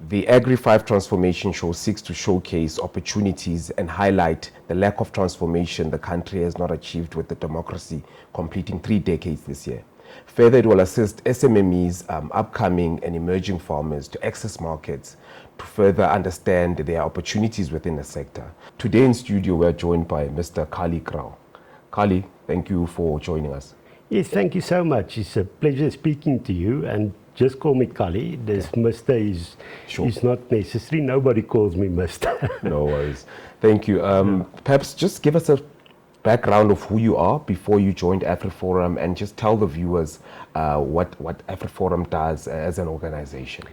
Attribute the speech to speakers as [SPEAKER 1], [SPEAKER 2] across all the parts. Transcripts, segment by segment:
[SPEAKER 1] The AGRI-5 transformation show seeks to showcase opportunities and highlight the lack of transformation the country has not achieved with the democracy, completing 3 decades this year. Further, it will assist SMMEs, upcoming and emerging farmers to access markets to further understand their opportunities within the sector. Today in studio, we are joined by Mr. Kali Krau. Kali, thank you for joining us.
[SPEAKER 2] Yes, thank you so much. It's a pleasure speaking to you, and just call me Kali. This Mr. is not necessary. Nobody calls me Mr.
[SPEAKER 1] No worries. Thank you. Perhaps just give us a background of who you are before you joined AfriForum, and just tell the viewers what AfriForum does as an organization.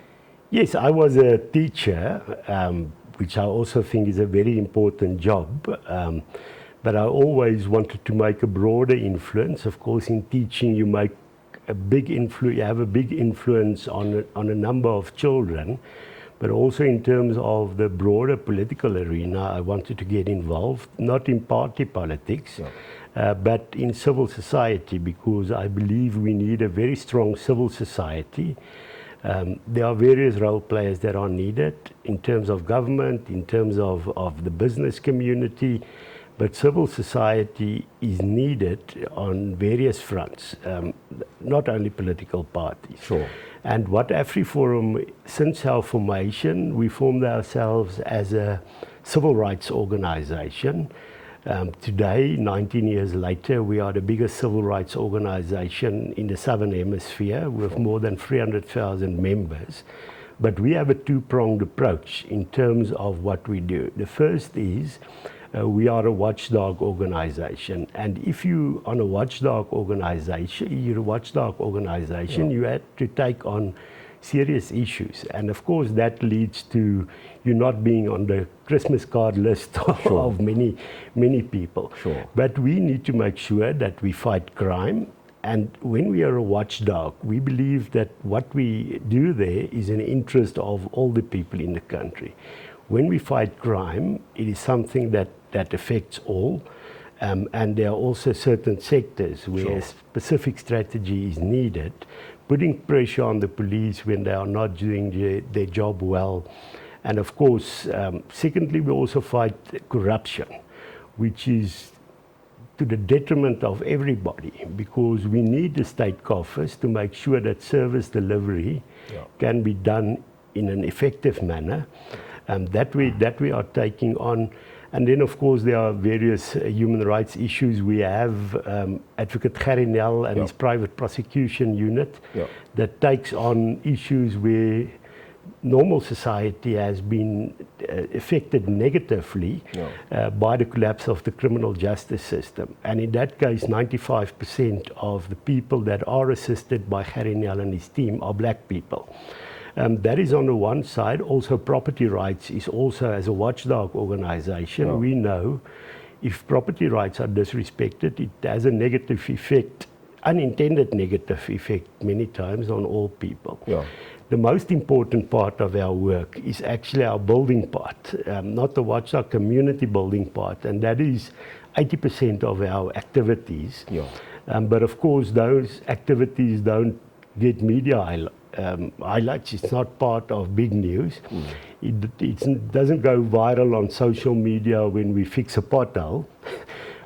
[SPEAKER 2] Yes, I was a teacher, which I also think is a very important job. But I always wanted to make a broader influence. Of course, in teaching, you make a big influence. You have a big influence on a number of children, but also in terms of the broader political arena, I wanted to get involved, not in party politics, but in civil society, because I believe we need a very strong civil society. There are various role players that are needed in terms of government, in terms of the business community. But civil society is needed on various fronts, not only political parties.
[SPEAKER 1] Sure.
[SPEAKER 2] And what AfriForum, since our formation, we formed ourselves as a civil rights organization. Today, 19 years later, we are the biggest civil rights organization in the Southern Hemisphere with more than 300,000 members. But we have a two-pronged approach in terms of what we do. The first is we are a watchdog organization, and if you on a watchdog organization, you have to take on serious issues, and of course that leads to you not being on the Christmas card list of many people.
[SPEAKER 1] Sure.
[SPEAKER 2] But we need to make sure that we fight crime. And when we are a watchdog, we believe that what we do there is in the interest of all the people in the country. When we fight crime, it is something that affects all, and there are also certain sectors where specific strategy is needed, putting pressure on the police when they are not doing their job well. And of course, secondly, we also fight corruption, which is to the detriment of everybody, because we need the state coffers to make sure that service delivery can be done in an effective manner. That we are taking on. And then, of course, there are various human rights issues. We have Advocate Gary Nel and his private prosecution unit that takes on issues where normal society has been affected negatively by the collapse of the criminal justice system. And in that case, 95% of the people that are assisted by Gary Nel and his team are black people. That is on the one side. Also, property rights is also, as a watchdog organization, we know if property rights are disrespected, it has a negative effect, unintended negative effect many times on all people. The most important part of our work is actually our building part, not the watchdog community building part, and that is 80% of our activities. But of course, those activities don't get media highlights. It's not part of big news. It doesn't go viral on social media when we fix a pothole.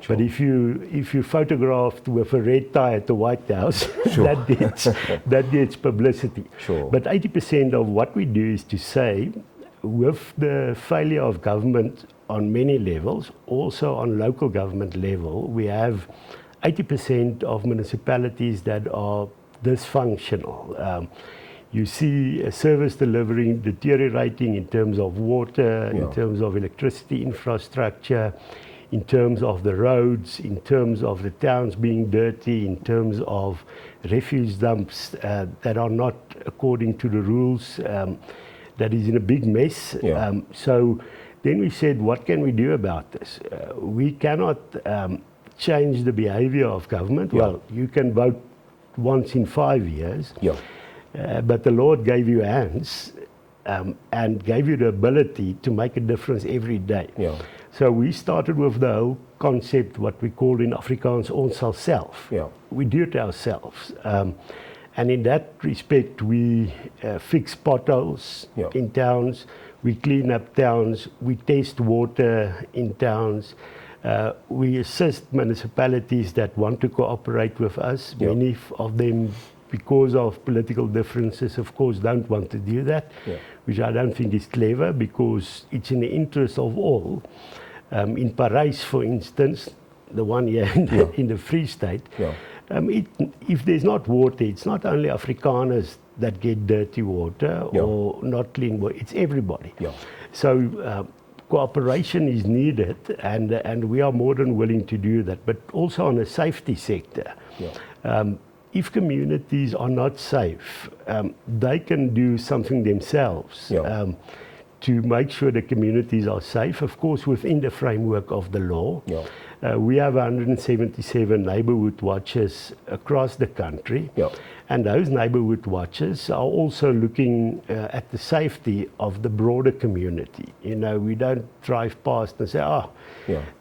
[SPEAKER 2] But if you photographed with a red tie at the White House, that gets publicity. But 80% of what we do is to say, with the failure of government on many levels, also on local government level, we have 80% of municipalities that are dysfunctional. You see service delivery deteriorating in terms of water, in terms of electricity infrastructure, in terms of the roads, in terms of the towns being dirty, in terms of refuse dumps that are not according to the rules, that is in a big mess. So then we said, what can we do about this? We cannot change the behavior of government. Well, you can vote once in 5 years. But the Lord gave you hands and gave you the ability to make a difference every day. So we started with the whole concept, what we call in Afrikaans, ons self. We do it ourselves. And in that respect, we fix potholes in towns, we clean up towns, we test water in towns, we assist municipalities that want to cooperate with us. Many of them, because of political differences, of course, don't want to do that, which I don't think is clever, because it's in the interest of all. In Paris, for instance, the one here in the Free State, if there's not water, it's not only Afrikaners that get dirty water or not clean water, it's everybody. So cooperation is needed, and we are more than willing to do that, but also on the safety sector. If communities are not safe, they can do something themselves to make sure the communities are safe, of course, within the framework of the law. We have 177 neighborhood watches across the country, and those neighborhood watches are also looking at the safety of the broader community. You know, we don't drive past and say,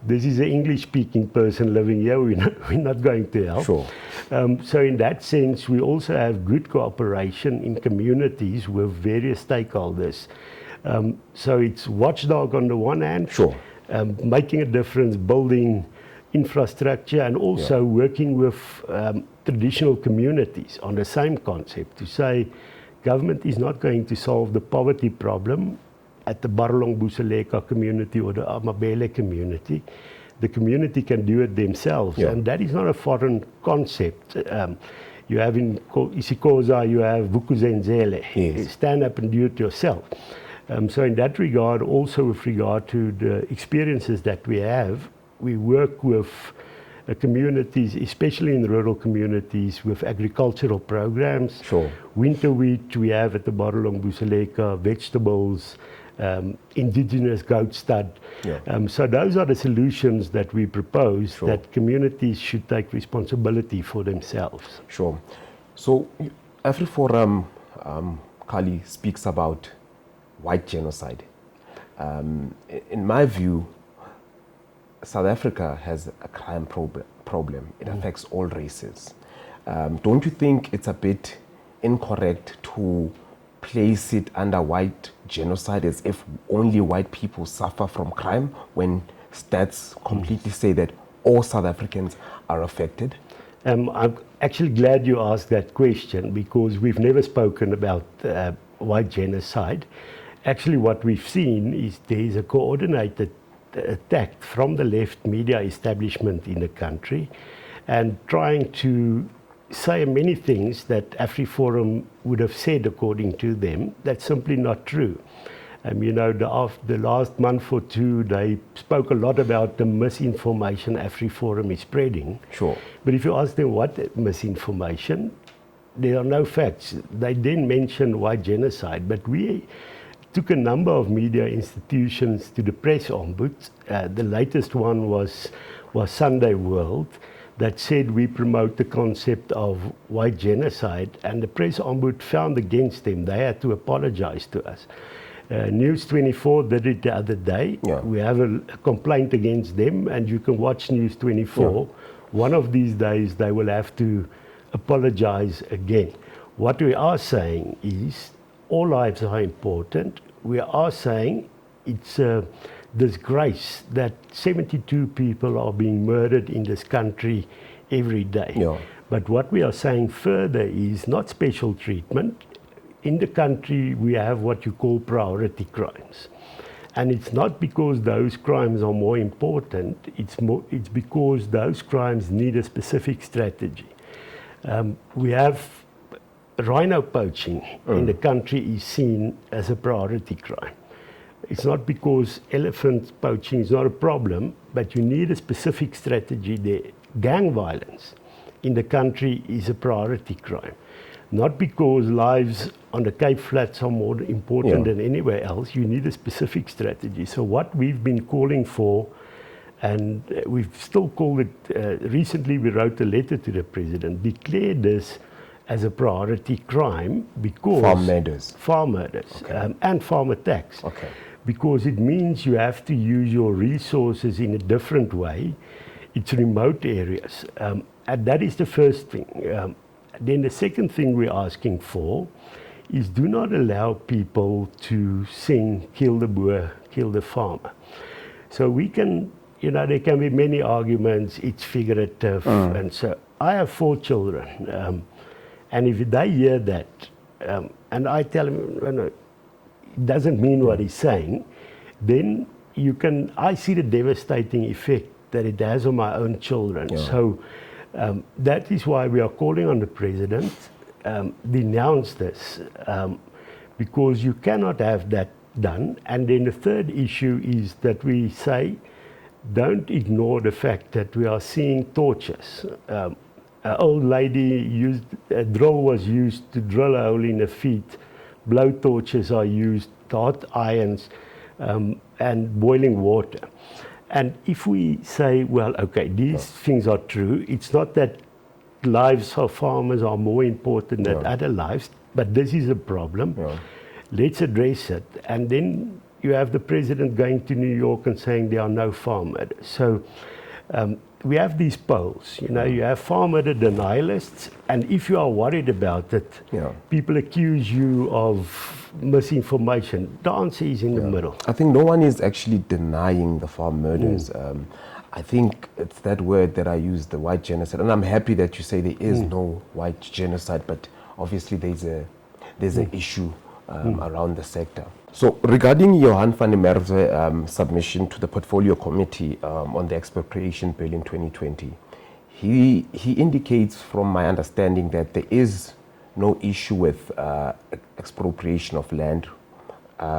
[SPEAKER 2] this is an English-speaking person living here, we're not going to help. So in that sense, we also have good cooperation in communities with various stakeholders. So it's watchdog on the one hand, making a difference, building infrastructure, and also working with traditional communities on the same concept, to say government is not going to solve the poverty problem at the Barolong Buseleka community or the Amabele community. The community can do it themselves, and that is not a foreign concept. You have in isiXhosa, you have Vuk'uzenzele, stand up and do it yourself. So in that regard, also with regard to the experiences that we have, we work with communities, especially in rural communities, with agricultural programs. Winter wheat we have at the Barolong Buseleka, vegetables, indigenous goat stud. So those are the solutions that we propose, that communities should take responsibility for themselves.
[SPEAKER 1] So AfriForum, Kali, speaks about white genocide. In my view, South Africa has a crime problem. It affects all races. Don't you think it's a bit incorrect to place it under white genocide, as if only white people suffer from crime, when stats completely say that all South Africans are affected?
[SPEAKER 2] I'm actually glad you asked that question, because we've never spoken about white genocide. Actually, what we've seen is there is a coordinated attack from the left media establishment in the country, and trying to say many things that AfriForum would have said according to them. That's simply not true. You know, the last month or two, they spoke a lot about the misinformation AfriForum is spreading. But if you ask them what misinformation, there are no facts. They then mention white genocide, but we took a number of media institutions to the press ombud. The latest one was Sunday World, that said we promote the concept of white genocide, and the press ombud found against them. They had to apologize to us. News 24 did it the other day. We have a complaint against them, and you can watch News 24. One of these days they will have to apologize again. What we are saying is all lives are important. We are saying it's a disgrace that 72 people are being murdered in this country every day. But what we are saying further is not special treatment. In the country, we have what you call priority crimes. And it's not because those crimes are more important, it's because those crimes need a specific strategy. We have rhino poaching in the country is seen as a priority crime. It's not because elephant poaching is not a problem, but you need a specific strategy there. Gang violence in the country is a priority crime. Not because lives on the Cape Flats are more important than anywhere else. You need a specific strategy. So what we've been calling for, and we've still called it, recently we wrote a letter to the President, declare this as a priority crime, because farm murders and farm attacks. Because it means you have to use your resources in a different way. It's remote areas. And that is the first thing. Then the second thing we're asking for is do not allow people to sing "Kill the Boer, kill the farmer." So we can, there can be many arguments, it's figurative, and so I have 4 children, and if they hear that, and I tell them, it doesn't mean what he's saying, then I see the devastating effect that it has on my own children. Yeah. So that is why we are calling on the president, denounce this, because you cannot have that done. And then the third issue is that we say, don't ignore the fact that we are seeing torches. An old lady a drill was used to drill a hole in the feet. Blow torches are used, hot irons, and boiling water. And if we say, well, okay, these things are true, it's not that lives of farmers are more important than other lives, but this is a problem. Let's address it. And then you have the president going to New York and saying there are no farm murders. So we have these polls, you have farm murder denialists, and if you are worried about it, people accuse you of misinformation. The answer is in the middle.
[SPEAKER 1] I think no one is actually denying the farm murders. I think it's that word that I use, the white genocide, and I'm happy that you say there is no white genocide, but obviously there's an issue around the sector. So regarding Johan van der Merwe's submission to the Portfolio Committee on the expropriation bill in 2020, he indicates, from my understanding, that there is no issue with expropriation of land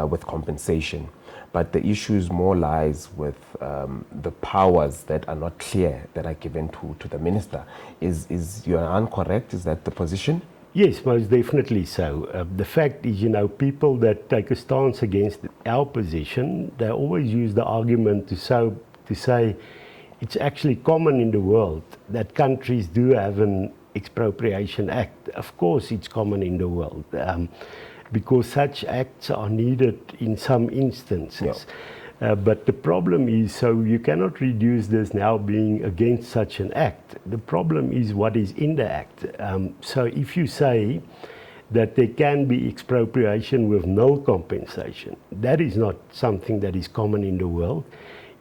[SPEAKER 1] with compensation, but the issue more lies with the powers that are not clear that are given to the minister. Is Johan correct? Is that the position?
[SPEAKER 2] Yes, most definitely so. The fact is, people that take a stance against our position, they always use the argument to say it's actually common in the world that countries do have an expropriation act. Of course it's common in the world, because such acts are needed in some instances. But the problem is, so you cannot reduce this now being against such an act. The problem is what is in the act. So if you say that there can be expropriation with no compensation, that is not something that is common in the world.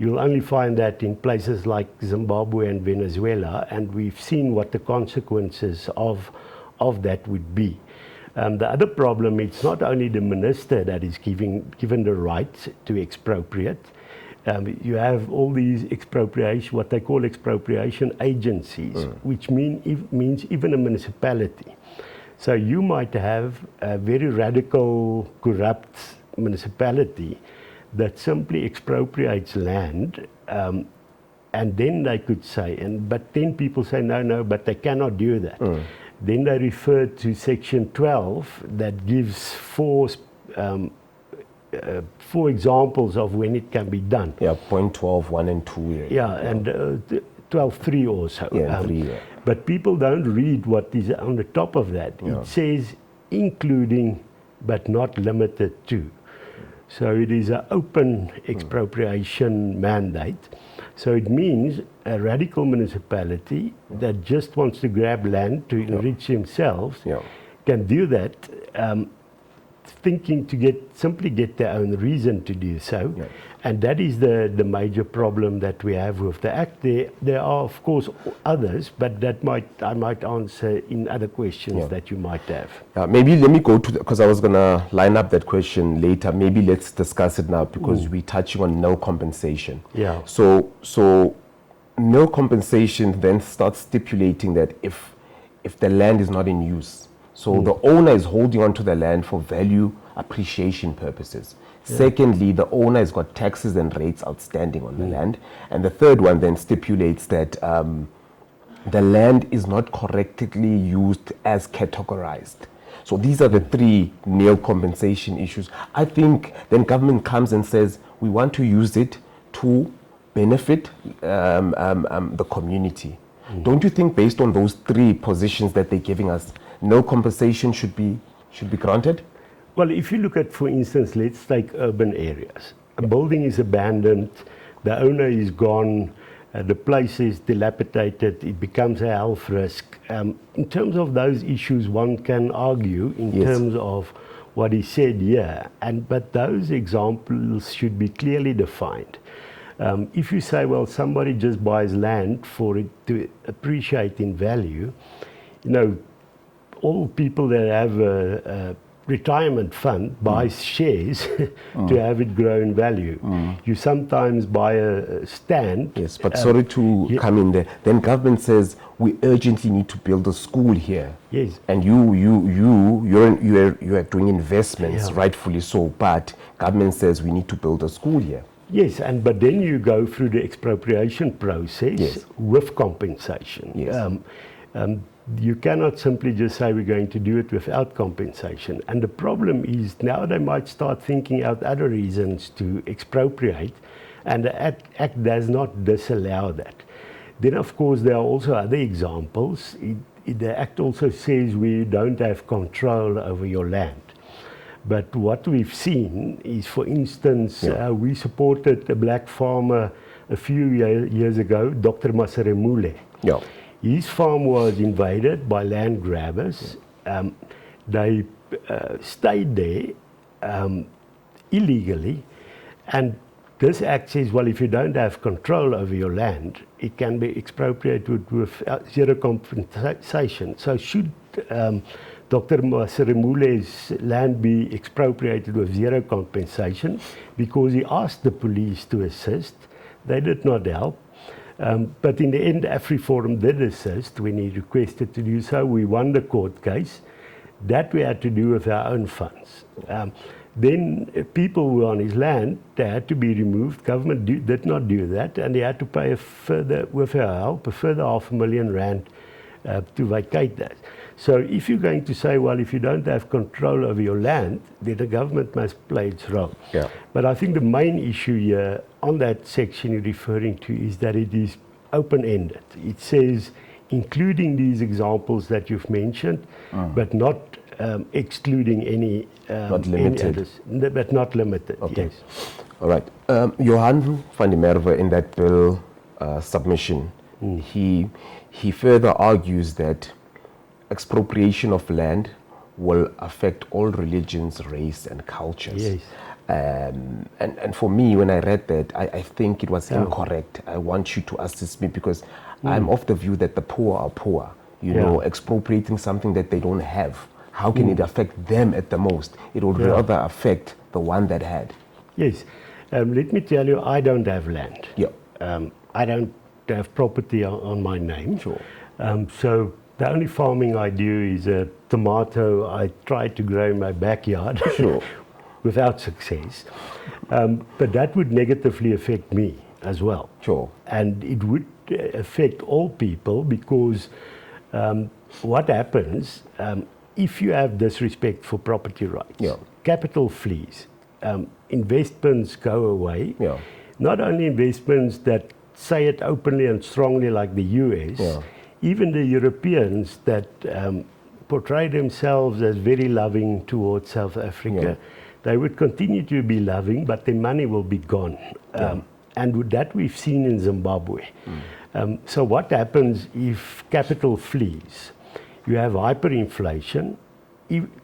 [SPEAKER 2] You'll only find that in places like Zimbabwe and Venezuela, and we've seen what the consequences of that would be. The other problem, it's not only the minister that is given the right to expropriate. You have all these what they call expropriation agencies, which means even a municipality. So you might have a very radical, corrupt municipality that simply expropriates land, and then they could say, but then people say, no, but they cannot do that. Then they refer to Section 12 that gives four examples of when it can be done.
[SPEAKER 1] Point 12, 1 and 2.
[SPEAKER 2] And 12.3 also.
[SPEAKER 1] 3.
[SPEAKER 2] But people don't read what is on the top of that. It says including but not limited to. So it is an open expropriation mandate. So it means a radical municipality that just wants to grab land to enrich themselves can do that, thinking to simply get their own reason to do so. And that is the major problem that we have with the Act. There are, of course, others, but I might answer in other questions that you might have.
[SPEAKER 1] Maybe let me go to, because I was going to line up that question later. Maybe let's discuss it now, because we're touching on no compensation. So no compensation then starts stipulating that if the land is not in use, so the owner is holding on to the land for value appreciation purposes. Secondly, the owner has got taxes and rates outstanding on the land. And the third one then stipulates that the land is not correctly used as categorized. So these are the 3 nil compensation issues. I think then government comes and says, we want to use it to benefit the community. Don't you think, based on those 3 positions that they're giving us, no compensation should be granted?
[SPEAKER 2] Well, if you look at, for instance, let's take urban areas. A building is abandoned, the owner is gone, the place is dilapidated, it becomes a health risk. In terms of those issues, one can argue in terms of what he said here, but those examples should be clearly defined. If you say, well, somebody just buys land for it to appreciate in value, all people that have a retirement fund buys shares to have it grow in value. You sometimes buy a stand.
[SPEAKER 1] Yes, but sorry to come in there. Then government says we urgently need to build a school here.
[SPEAKER 2] Yes.
[SPEAKER 1] And you are doing investments, rightfully so. But government says we need to build a school here.
[SPEAKER 2] Yes, but then you go through the expropriation process with compensation.
[SPEAKER 1] Yes.
[SPEAKER 2] You cannot simply just say we're going to do it without compensation. And the problem is now they might start thinking out other reasons to expropriate, and the Act does not disallow that. Then, of course, there are also other examples. The Act also says we don't have control over your land. But what we've seen is, for instance, we supported a black farmer a few years ago, Dr. Maseremule.
[SPEAKER 1] Yeah.
[SPEAKER 2] His farm was invaded by land grabbers. They stayed there illegally, and this Act says, well, if you don't have control over your land, it can be expropriated with zero compensation. So should Dr. Maseremule's land be expropriated with zero compensation because he asked the police to assist? They did not help. But in the end, AfriForum did assist when he requested to do so. We won the court case. That we had to do with our own funds. Then people who were on his land, they had to be removed. Government did not do that, and they had to pay with our help, a further R500,000 to vacate that. So if you're going to say, well, if you don't have control over your land, then the government must play its role.
[SPEAKER 1] Yeah.
[SPEAKER 2] But I think the main issue here on that section you're referring to is that it is open-ended. It says, including these examples that you've mentioned, but not excluding any...
[SPEAKER 1] not limited.
[SPEAKER 2] But not limited,
[SPEAKER 1] Okay.
[SPEAKER 2] yes.
[SPEAKER 1] All right. Johan van der Merwe, in that bill submission, he further argues that expropriation of land will affect all religions, race, and cultures.
[SPEAKER 2] Yes.
[SPEAKER 1] And for me, when I read that, I think it was incorrect. I want you to assist me because I'm of the view that the poor are poor. You know, expropriating something that they don't have, how can it affect them at the most? It would rather affect the one that had.
[SPEAKER 2] Yes. Let me tell you, I don't have land.
[SPEAKER 1] Yeah.
[SPEAKER 2] I don't have property on my name.
[SPEAKER 1] Sure.
[SPEAKER 2] So the only farming I do is a tomato I try to grow in my backyard.
[SPEAKER 1] Sure.
[SPEAKER 2] Without success. But that would negatively affect me as well.
[SPEAKER 1] Sure.
[SPEAKER 2] And it would affect all people because what happens if you have disrespect for property rights, capital flees, investments go away. Yeah. Not only investments that say it openly and strongly like the US, even the Europeans that portray themselves as very loving towards South Africa, they would continue to be loving, but their money will be gone. And with that we've seen in Zimbabwe. So what happens if capital flees? You have hyperinflation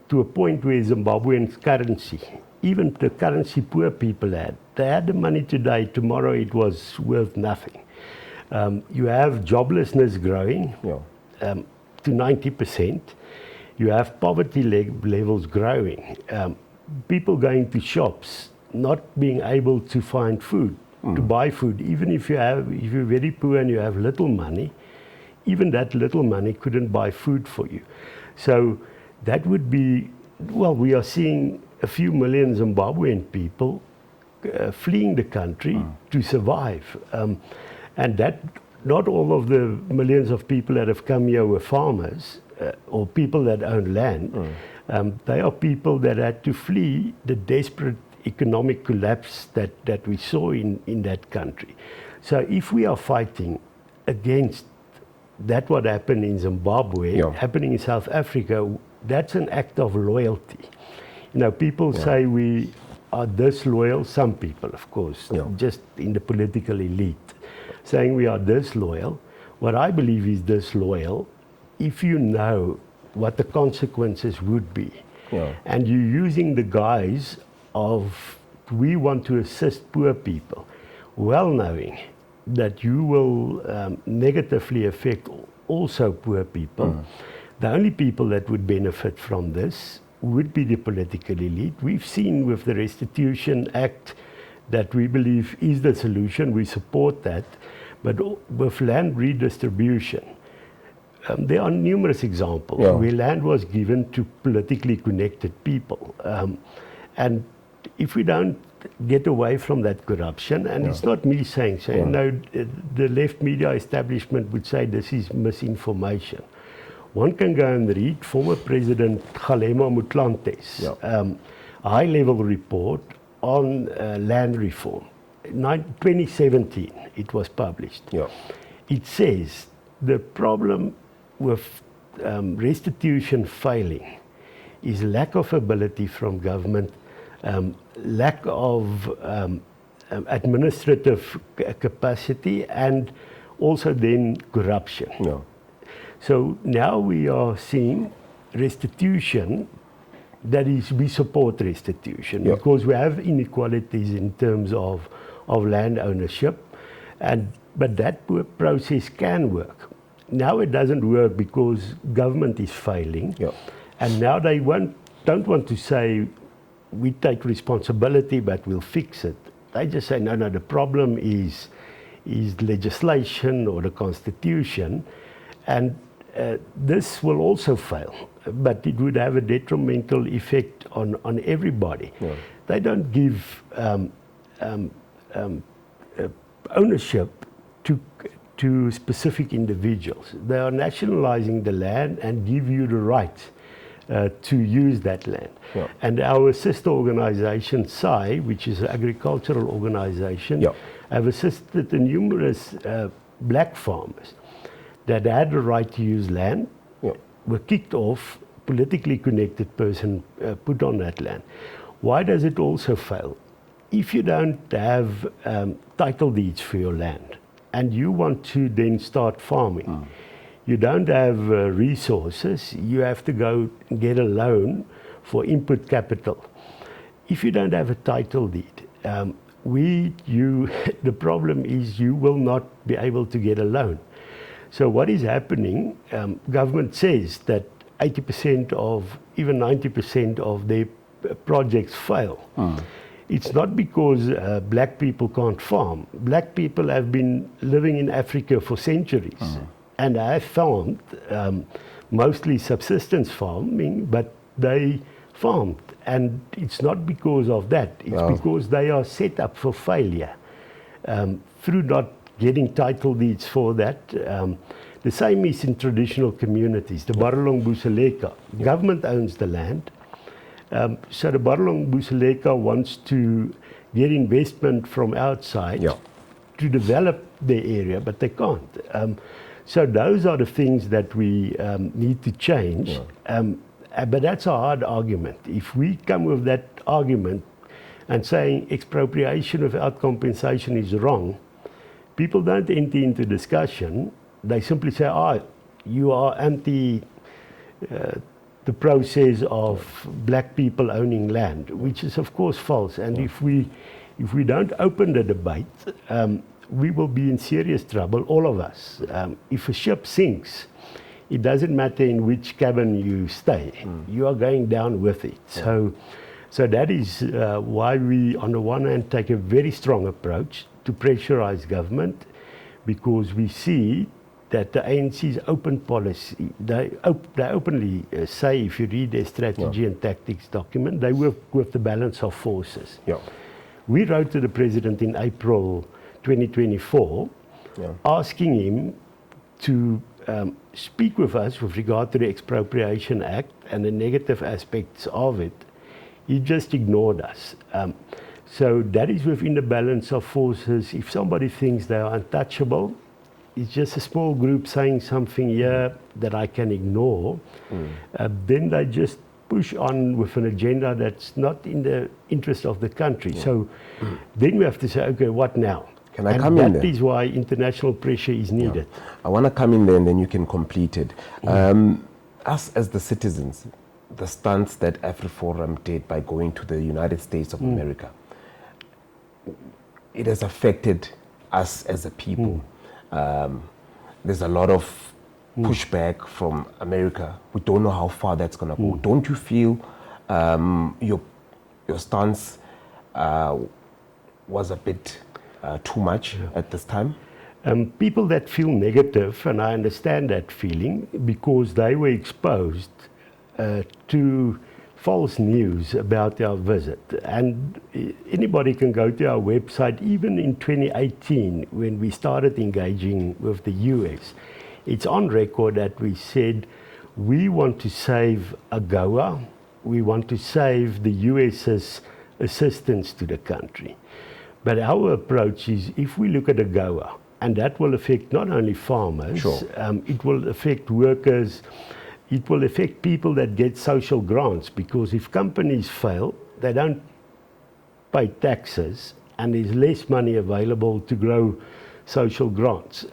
[SPEAKER 2] to a point where Zimbabwean currency, even the currency poor people had, they had the money today, tomorrow it was worth nothing. You have joblessness growing to 90%. You have poverty levels growing. People going to shops, not being able to find food, to buy food. Even if you're very poor and you have little money, even that little money couldn't buy food for you. So that would be, well, we are seeing a few million Zimbabwean people fleeing the country to survive. And that, not all of the millions of people that have come here were farmers or people that own land. They are people that had to flee the desperate economic collapse that we saw in that country. So if we are fighting against that what happened in Zimbabwe, happening in South Africa, that's an act of loyalty. You know, people say we are disloyal, some people, of course, just in the political elite. saying we are disloyal. What I believe is disloyal if you know what the consequences would be. And you're using the guise of we want to assist poor people, well knowing that you will negatively affect also poor people. The only people that would benefit from this would be the political elite. We've seen with the Restitution Act that we believe is the solution. We support that. But with land redistribution, there are numerous examples where land was given to politically connected people. And if we don't get away from that corruption, and it's not me saying so, no, the left media establishment would say this is misinformation. One can go and read former President Kgalema Motlante's high-level report on land reform. 2017, it was published. It says the problem with restitution failing is lack of ability from government, lack of administrative capacity, and also then corruption. So now we are seeing restitution, that is, we support restitution because we have inequalities in terms of land ownership, but that process can work. Now it doesn't work because government is failing, and now they don't want to say we take responsibility but we'll fix it. They just say no, the problem is legislation or the constitution, and this will also fail, but it would have a detrimental effect on everybody. They don't give ownership to specific individuals. They are nationalizing the land and give you the right to use that land. And our sister organization, SAI, which is an agricultural organization, have assisted the numerous black farmers that had the right to use land, were kicked off, politically connected person put on that land. Why does it also fail? If you don't have title deeds for your land and you want to then start farming, you don't have resources, you have to go get a loan for input capital. If you don't have a title deed, the problem is you will not be able to get a loan. So what is happening, government says that 80% of, even 90% of their projects fail. It's not because black people can't farm. Black people have been living in Africa for centuries, and have farmed, mostly subsistence farming, but they farmed. And it's not because of that, it's because they are set up for failure through not getting title deeds for that. The same is in traditional communities. The Barolong Buseleka, government owns the land. So the Barolong Buseleka wants to get investment from outside to develop their area, but they can't. So those are the things that we need to change. But that's a hard argument. If we come with that argument and saying expropriation without compensation is wrong, people don't enter into discussion. They simply say, you are anti the process of black people owning land, which is of course false. And if we don't open the debate, we will be in serious trouble, all of us. If a ship sinks, it doesn't matter in which cabin you stay, you are going down with it. So that is why we, on the one hand, take a very strong approach to pressurize government, because we see that the ANC's open policy, they openly say, if you read their strategy and tactics document, they work with the balance of forces. We wrote to the president in April 2024, asking him to speak with us with regard to the Expropriation Act and the negative aspects of it. He just ignored us. So that is within the balance of forces. If somebody thinks they are untouchable, it's just a small group saying something here that I can ignore, then they just push on with an agenda that's not in the interest of the country. So then we have to say, okay, what now?
[SPEAKER 1] Can I come in there?
[SPEAKER 2] That is why international pressure is needed.
[SPEAKER 1] I want to come in there and then you can complete it. Us as the citizens, the stance that AfriForum did by going to the United States of America, it has affected us as a people. There's a lot of pushback from America. We don't know how far that's going to go. Don't you feel your stance was a bit too much at this time?
[SPEAKER 2] People that feel negative, and I understand that feeling, because they were exposed to false news about our visit. And anybody can go to our website, even in 2018, when we started engaging with the US, it's on record that we said, we want to save AGOA, we want to save the US's assistance to the country. But our approach is, if we look at AGOA, and that will affect not only farmers, it will affect workers, it will affect people that get social grants, because if companies fail, they don't pay taxes, and there's less money available to grow social grants.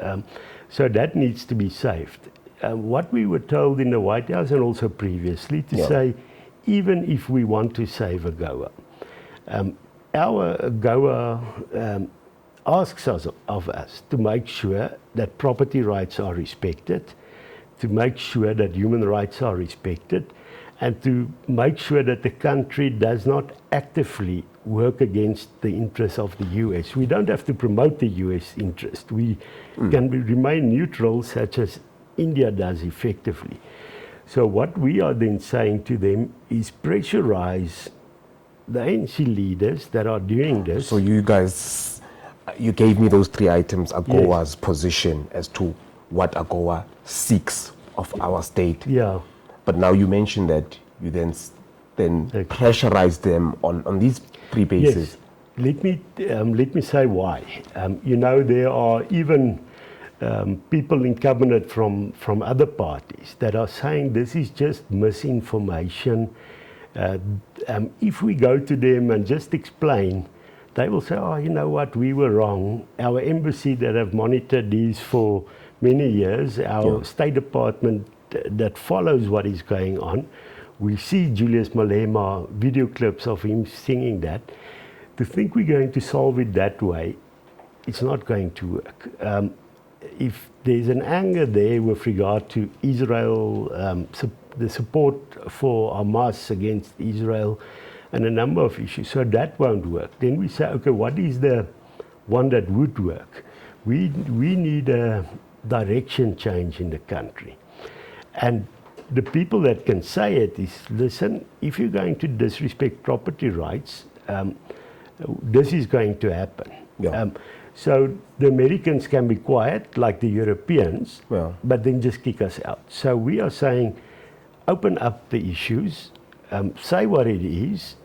[SPEAKER 2] So that needs to be saved. What we were told in the White House and also previously to say, even if we want to save AGOA, our AGOA asks us of us to make sure that property rights are respected, to make sure that human rights are respected, and to make sure that the country does not actively work against the interests of the US. We don't have to promote the US interest. We can remain neutral, such as India does effectively. So what we are then saying to them is pressurize the ANC leaders that are doing this.
[SPEAKER 1] So you guys, you gave me those three items, AGOA's position as to what AGOA seeks of our state. But now you mentioned that you then pressurize them on these three bases.
[SPEAKER 2] Let me say why. You know, there are even people in cabinet from other parties that are saying this is just misinformation. If we go to them and just explain, they will say, oh, you know what, we were wrong. Our embassy that have monitored these for many years, our State Department that follows what is going on, we see Julius Malema video clips of him singing that. To think we're going to solve it that way, it's not going to work. If there's an anger there with regard to Israel, the support for Hamas against Israel, and a number of issues, so that won't work. Then we say, okay, what is the one that would work? We need a direction change in the country. And the people that can say it is, listen, if you're going to disrespect property rights, this is going to happen. So the Americans can be quiet, like the Europeans, but then just kick us out. So we are saying, open up the issues, say what it is,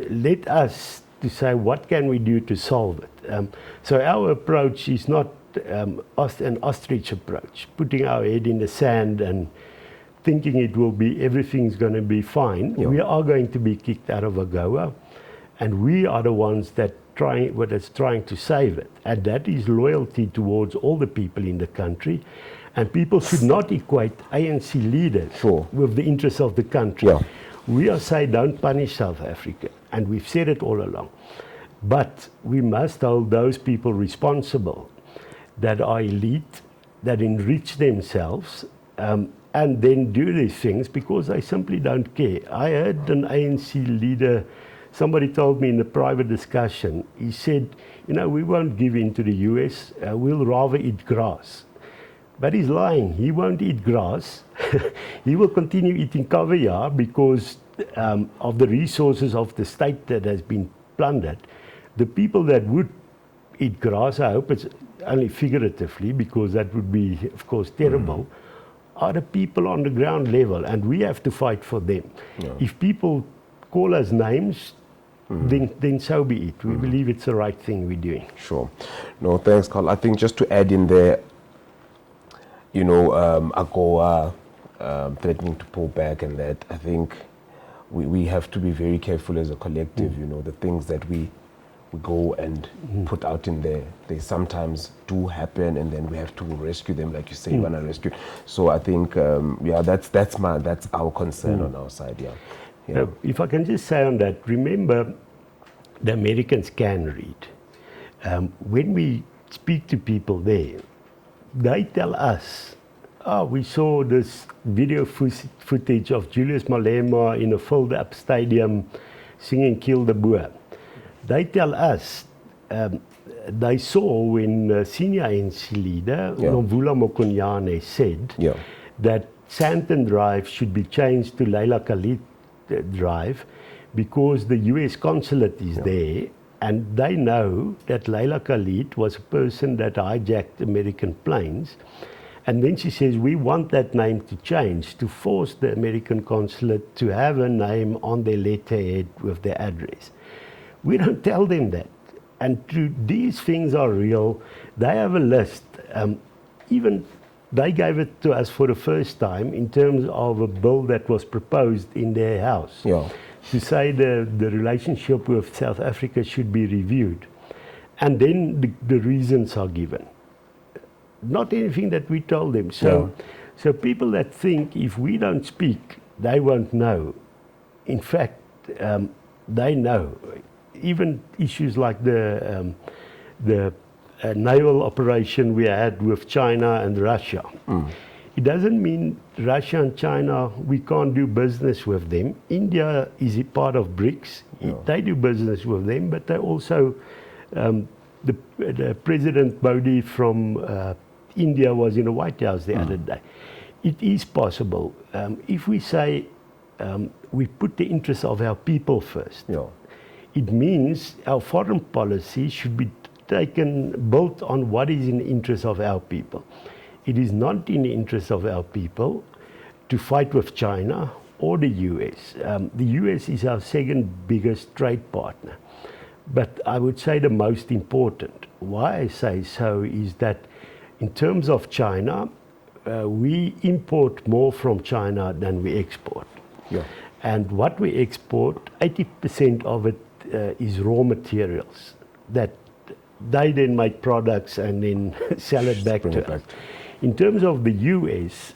[SPEAKER 2] let us to say what can we do to solve it. So our approach is not an ostrich approach, putting our head in the sand and thinking it will be, everything's going to be fine. We are going to be kicked out of AGOA, and we are the ones that trying to save it. And that is loyalty towards all the people in the country. And people should not equate ANC leaders with the interests of the country. We are saying don't punish South Africa, and we've said it all along. But we must hold those people responsible that are elite, that enrich themselves, and then do these things because they simply don't care. I heard an ANC leader, somebody told me in a private discussion, he said, you know, we won't give in to the US, we'll rather eat grass. But he's lying. He won't eat grass. He will continue eating caviar because of the resources of the state that has been plundered. The people that would eat grass, I hope it's only figuratively because that would be, of course, terrible, are the people on the ground level, and we have to fight for them. If people call us names, then so be it. We believe it's the right thing we're doing.
[SPEAKER 1] Sure. No, thanks, Carl. I think just to add in there, you know, AGOA threatening to pull back and that, I think we have to be very careful as a collective, you know, the things that we we go and put out in there, they sometimes do happen, and then we have to rescue them, like you say, you want to rescue. So I think, that's our concern on our side, yeah.
[SPEAKER 2] If I can just say on that, remember, the Americans can read. When we speak to people there, they tell us, we saw this video footage of Julius Malema in a filled-up stadium singing Kill the Boer. They tell us they saw when senior ANC leader, Nomvula Mokonyane, said that Santon Drive should be changed to Leila Khalid Drive because the US consulate is there, and they know that Leila Khalid was a person that hijacked American planes. And then she says, we want that name to change, to force the American consulate to have a name on their letterhead with their address. We don't tell them that. And these things are real. They have a list. Even they gave it to us for the first time in terms of a bill that was proposed in their house. To say the relationship with South Africa should be reviewed. And then the reasons are given. Not anything that we told them. So people that think if we don't speak, they won't know. In fact, they know. Even issues like the naval operation we had with China and Russia. It doesn't mean Russia and China, we can't do business with them. India is a part of BRICS. They do business with them, but they also, the President Modi from India was in the White House the other day. It is possible. If we say we put the interests of our people first, it means our foreign policy should be built on what is in the interest of our people. It is not in the interest of our people to fight with China or the US. The US is our second biggest trade partner. But I would say the most important. Why I say so is that in terms of China, we import more from China than we export. And what we export, 80% of it is raw materials that they then make products and then sell it back to us. In terms of the US,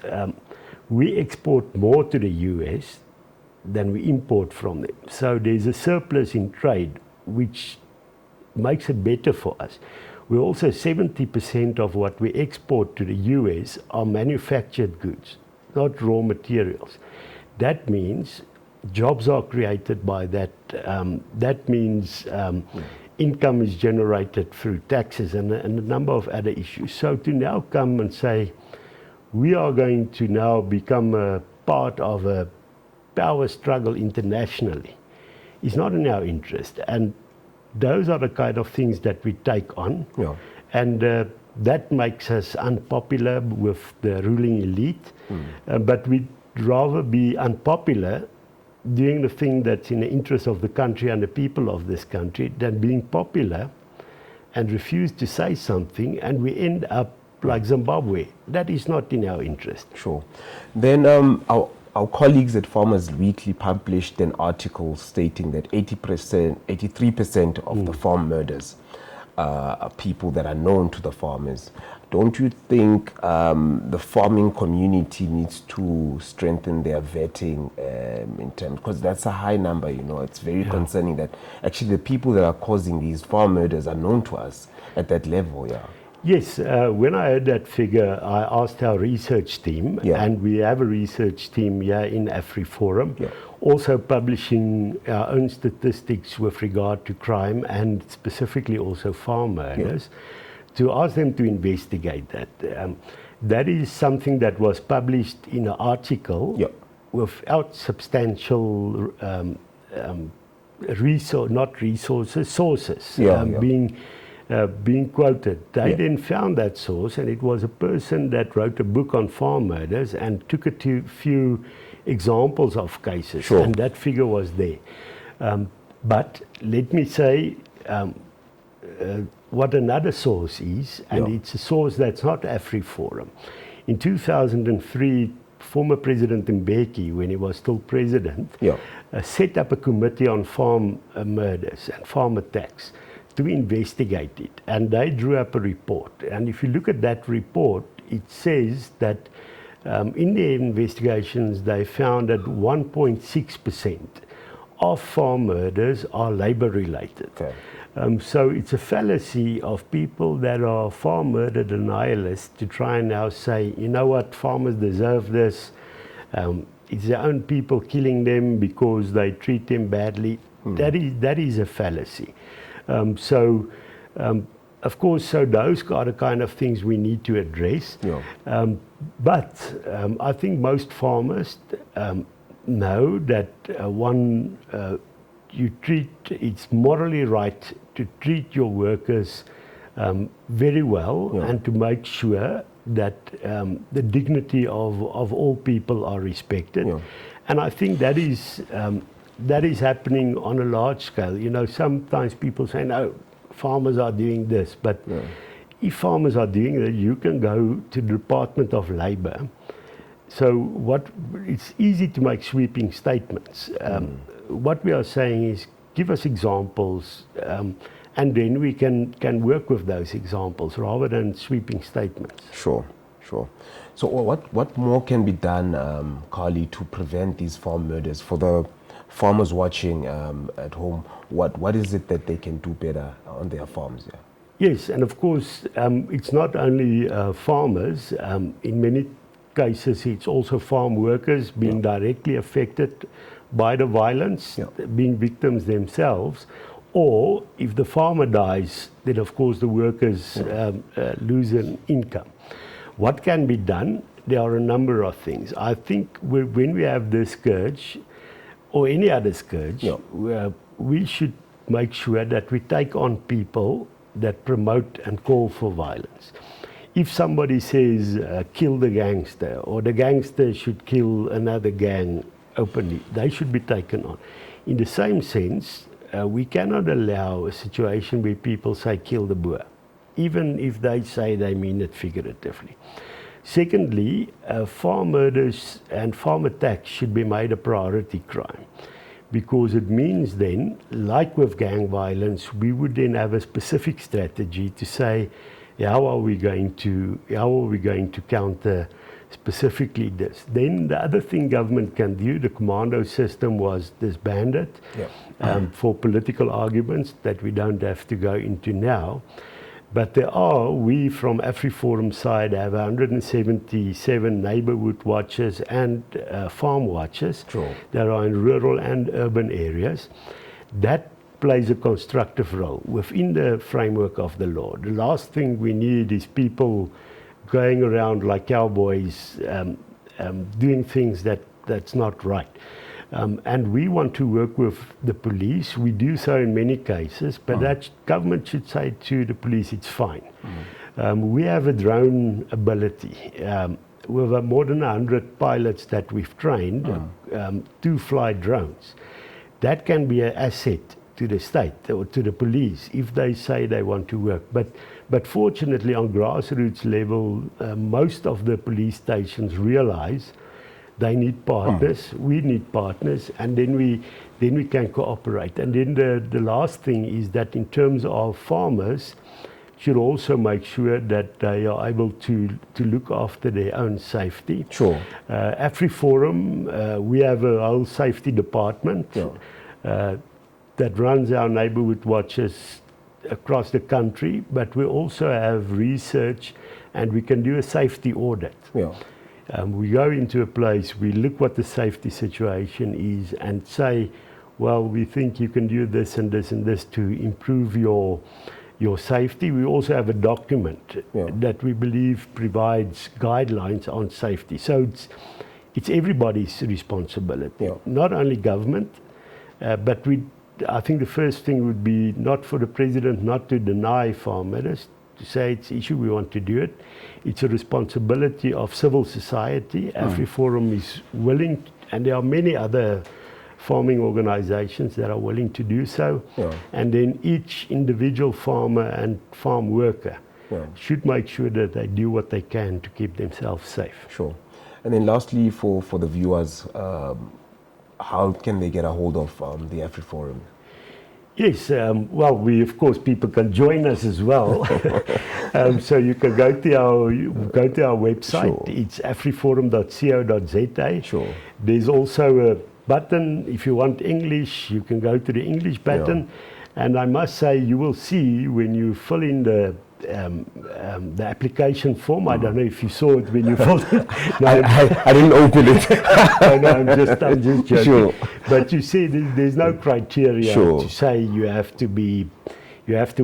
[SPEAKER 2] we export more to the US than we import from them. So there's a surplus in trade, which makes it better for us. We also, 70% of what we export to the US are manufactured goods, not raw materials. That means jobs are created by that. That means income is generated through taxes and a number of other issues. So to now come and say, we are going to now become a part of a power struggle internationally is not in our interest. And those are the kind of things that we take on. And that makes us unpopular with the ruling elite. But we'd rather be unpopular doing the thing that's in the interest of the country and the people of this country than being popular and refuse to say something, and we end up like Zimbabwe. That is not in our interest.
[SPEAKER 1] Sure. Then our colleagues at Farmers Weekly published an article stating that 83% of the farm murders are people that are known to the farmers. Don't you think the farming community needs to strengthen their vetting in terms, because that's a high number, it's very concerning that actually the people that are causing these farm murders are known to us at that level,
[SPEAKER 2] Yes, when I heard that figure, I asked our research team, and we have a research team here in AfriForum, also publishing our own statistics with regard to crime and specifically also farm murders, to ask them to investigate that. That is something that was published in an article without substantial sources being quoted. They then found that source, and it was a person that wrote a book on farm murders and took it to a few examples of cases, and that figure was there. But let me say what another source is, and it's a source that's not AfriForum. In 2003, former President Mbeki, when he was still president, set up a committee on farm murders and farm attacks. to investigate it, and they drew up a report. And if you look at that report, it says that in their investigations they found that 1.6% of farm murders are labor related.
[SPEAKER 1] Okay.
[SPEAKER 2] So it's a fallacy of people that are farm murder denialists to try and now say, you know what, farmers deserve this. It's their own people killing them because they treat them badly. That is a fallacy. Of course, so those are the kind of things we need to address.
[SPEAKER 1] Yeah.
[SPEAKER 2] But I think most farmers know that it's morally right to treat your workers very well,
[SPEAKER 1] yeah.
[SPEAKER 2] and to make sure that the dignity of all people are respected.
[SPEAKER 1] Yeah.
[SPEAKER 2] And I think that is happening on a large scale. You know, sometimes people say, no, farmers are doing this, but
[SPEAKER 1] Yeah.
[SPEAKER 2] if farmers are doing that, you can go to the Department of Labor. So it's easy to make sweeping statements. What we are saying is, give us examples, and then we can work with those examples rather than sweeping statements.
[SPEAKER 1] Sure. So what more can be done, Carly, to prevent these farm murders? For the farmers watching at home, what is it that they can do better on their farms? Yeah.
[SPEAKER 2] Yes, and of course, it's not only farmers. In many cases, it's also farm workers being directly affected by the violence, being victims themselves. Or if the farmer dies, then of course the workers lose an income. What can be done? There are a number of things. I think when we have this scourge, or any other scourge, we should make sure that we take on people that promote and call for violence. If somebody says, kill the gangster, or the gangster should kill another gang openly, they should be taken on. In the same sense, we cannot allow a situation where people say, kill the Boer, even if they say they mean it figuratively. Secondly, farm murders and farm attacks should be made a priority crime, because it means then, like with gang violence, we would then have a specific strategy to say, how are we going to counter specifically this? Then the other thing government can do, the commando system was disbanded for political arguments that we don't have to go into now. But we from AfriForum side have 177 neighborhood watches and farm watches that are in rural and urban areas. That plays a constructive role within the framework of the law. The last thing we need is people going around like cowboys doing things that's not right. And we want to work with the police. We do so in many cases, but that government should say to the police, it's fine. We have a drone ability. We have more than 100 pilots that we've trained to fly drones. That can be an asset to the state or to the police if they say they want to work. But fortunately, on grassroots level, most of the police stations realize they need partners, we need partners, and then we can cooperate. And then the last thing is that in terms of farmers, should also make sure that they are able to look after their own safety. AfriForum, we have a whole safety department that runs our neighborhood watches across the country, but we also have research, and we can do a safety audit. We go into a place, we look what the safety situation is and say, well, we think you can do this and this and this to improve your safety. We also have a document that we believe provides guidelines on safety. So it's everybody's responsibility, not only government, but I think the first thing would be not for the president not to deny farm murders, to say it's an issue, we want to do it. It's a responsibility of civil society. AfriForum is willing, and there are many other farming organizations that are willing to do so. And then each individual farmer and farm worker should make sure that they do what they can to keep themselves safe.
[SPEAKER 1] And then lastly, for the viewers, how can they get a hold of the AfriForum?
[SPEAKER 2] Yes, well, of course, people can join us as well. So you can go to our website.
[SPEAKER 1] Sure.
[SPEAKER 2] It's afriforum.co.za.
[SPEAKER 1] Sure.
[SPEAKER 2] There's also a button. If you want English, you can go to the English button. And I must say, you will see when you fill in the application form. I don't know if you saw it when you filled it. No,
[SPEAKER 1] I didn't open it.
[SPEAKER 2] no, I'm just joking.
[SPEAKER 1] Sure.
[SPEAKER 2] But you see, there's no criteria
[SPEAKER 1] Sure.
[SPEAKER 2] to say you have to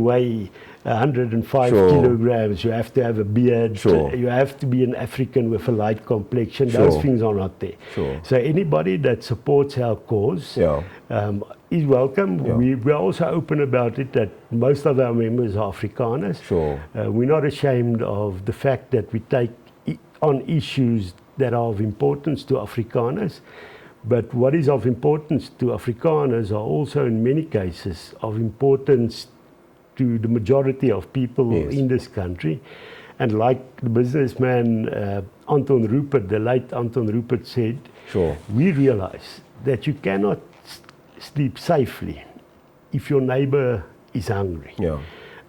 [SPEAKER 2] weigh 105
[SPEAKER 1] Sure.
[SPEAKER 2] kilograms, you have to have a beard,
[SPEAKER 1] Sure.
[SPEAKER 2] you have to be an African with a light complexion.
[SPEAKER 1] Sure.
[SPEAKER 2] Those things are not there.
[SPEAKER 1] Sure.
[SPEAKER 2] So anybody that supports our cause is welcome.
[SPEAKER 1] Yeah.
[SPEAKER 2] We're also open about it that most of our members are Afrikaners.
[SPEAKER 1] Sure.
[SPEAKER 2] We're not ashamed of the fact that we take on issues that are of importance to Afrikaners. But what is of importance to Afrikaners are also in many cases of importance to the majority of people in this country. And like the businessman Anton Rupert, the late Anton Rupert said,
[SPEAKER 1] Sure.
[SPEAKER 2] we realize that you cannot sleep safely if your neighbor is hungry.
[SPEAKER 1] Yeah.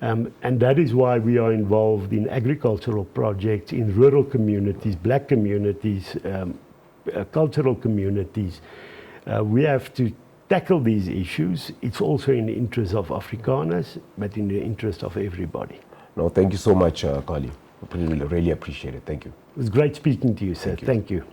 [SPEAKER 2] And that is why we are involved in agricultural projects in rural communities, black communities, cultural communities. We have to tackle these issues. It's also in the interest of Afrikaners, but in the interest of everybody.
[SPEAKER 1] No, thank you so much, Kali. Really appreciate it. Thank you.
[SPEAKER 2] It was great speaking to you, sir. Thank you.